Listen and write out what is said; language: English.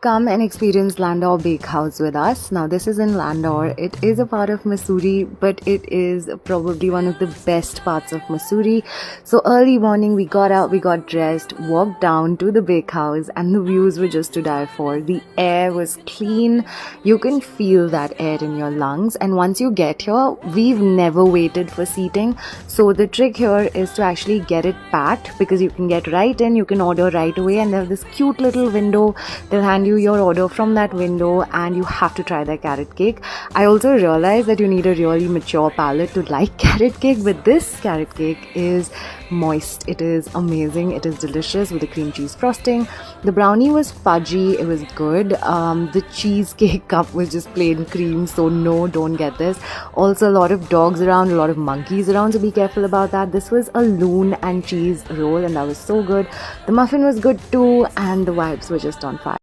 Come and experience Landor Bakehouse with us. Now, this is in Landor. It is a part of Mussoorie, but it is probably one of the best parts of Mussoorie. So early morning, we got out, we got dressed, walked down to the bakehouse, and the views were just to die for. The air was clean. You can feel that air in your lungs. And once you get here, we've never waited for seating. So the trick here is to actually get it packed, because you can get right in, you can order right away, and they have this cute little window. They'll hand you your order from that window, and you have to try their carrot cake. I also realized that you need a really mature palate to like carrot cake, but this carrot cake is moist. It is amazing. It is delicious with the cream cheese frosting. The brownie was fudgy. It was good. The cheesecake cup was just plain cream, so no, don't get this. Also, a lot of dogs around, a lot of monkeys around, so be careful about that. This was a loon and cheese roll, and that was so good. The muffin was good too, and the vibes were just on fire.